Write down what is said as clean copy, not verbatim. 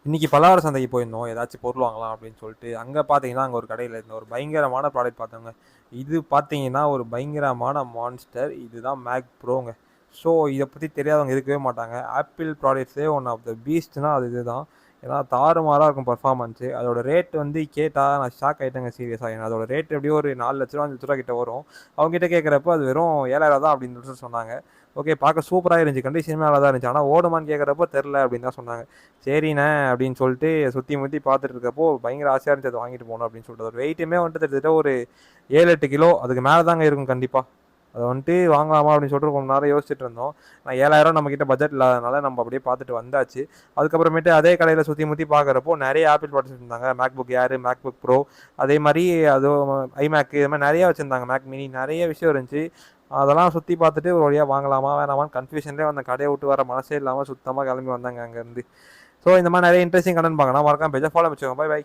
இன்னைக்கு பலகார சந்தைக்கு போயிருந்தோம் ஏதாச்சும் பொருள் வாங்கலாம் அப்படின்னு சொல்லிட்டு. அங்கே பார்த்தீங்கன்னா அங்கே ஒரு கடையில் இருந்த ஒரு பயங்கரமான ப்ராடக்ட் பார்த்தோங்க. இது பார்த்தீங்கன்னா ஒரு பயங்கரமான மான்ஸ்டர். இதுதான் மேக் ப்ரோங்க. ஸோ இதை பற்றி தெரியாதவங்க இருக்கவே மாட்டாங்க. ஆப்பிள் ப்ராடக்ட்ஸே ஒன் ஆஃப் த பீஸ்ட்னா அது இதுதான். ஏன்னா தாறுமாறாக இருக்கும் பர்ஃபார்மன்ஸு. அதோட ரேட் வந்து கேட்டால் நான் ஷாக் ஆகிட்டேங்க சீரியஸாக. ஏன்னா அதோட ரேட் எப்படியும் ஒரு 4 லட்ச ரூபா 5 லட்ச ரூபா கிட்ட வரும். அவங்ககிட்ட கேட்குறப்ப அது வெறும் 7,000 தான் அப்படின்னு சொல்லிட்டு சொன்னாங்க. ஓகே, பார்க்க சூப்பராக இருந்துச்சு, கண்டிஷனுமே நல்லா தான் இருந்துச்சு. ஆனால் ஓடுமான்னு கேட்குறப்போ தெரில அப்படின்னு தான் சொன்னாங்க. சரிண்ணே அப்படின்னு சொல்லிட்டு சுற்றி முற்றி பார்த்துட்டு இருக்கப்போ பயங்கர ஆசையாக இருந்துச்சு அதை வாங்கிட்டு போகணும் அப்படின்னு சொல்லிட்டு. ஒரு வெயிட்டுமே வந்துட்டு கிட்டத்தட்ட ஒரு 7-8 கிலோ அதுக்கு மேலே தாங்க இருக்கும் கண்டிப்பாக. அதை வந்துட்டு வாங்கலாமா அப்படின்னு சொல்லிட்டு ரொம்ப நேரம் யோசிச்சுட்டு இருந்தோம். நான் 7,000 நம்மக்கிட்ட பட்ஜெட் இல்லாதனால நம்ம அப்படியே பார்த்துட்டு வந்தாச்சு. அதுக்கப்புறமேட்டு அதே கடையில் சுற்றி முற்றி பார்க்குறப்போ நிறைய ஆப்பிள் ப்ராடக்ட்ஸ் இருந்தாங்க. மேக்புக் ஏர், மேக்புக் ப்ரோ, அதே மாதிரி அதுவும் ஐமேக், இது மாதிரி நிறைய வச்சுருந்தாங்க. மேக் மினி, நிறைய விஷயம் இருந்துச்சு. அதெல்லாம் சுற்றி பார்த்துட்டு ஒரு வழியாக வாங்கலாமா வேணாமான்னு கன்ஃபியூஷன்லேயே அந்த கடையை விட்டு வர மனசே இல்லாமல் சுத்தமாக கிளம்பி வந்தாங்க அங்கேருந்து. ஸோ இந்த மாதிரி நிறைய இன்ட்ரெஸ்டிங் கண்டென்ட் பார்க்கலாம். மறக்காம பேஜை ஃபாலோ வச்சுக்கோங்க. Bye by.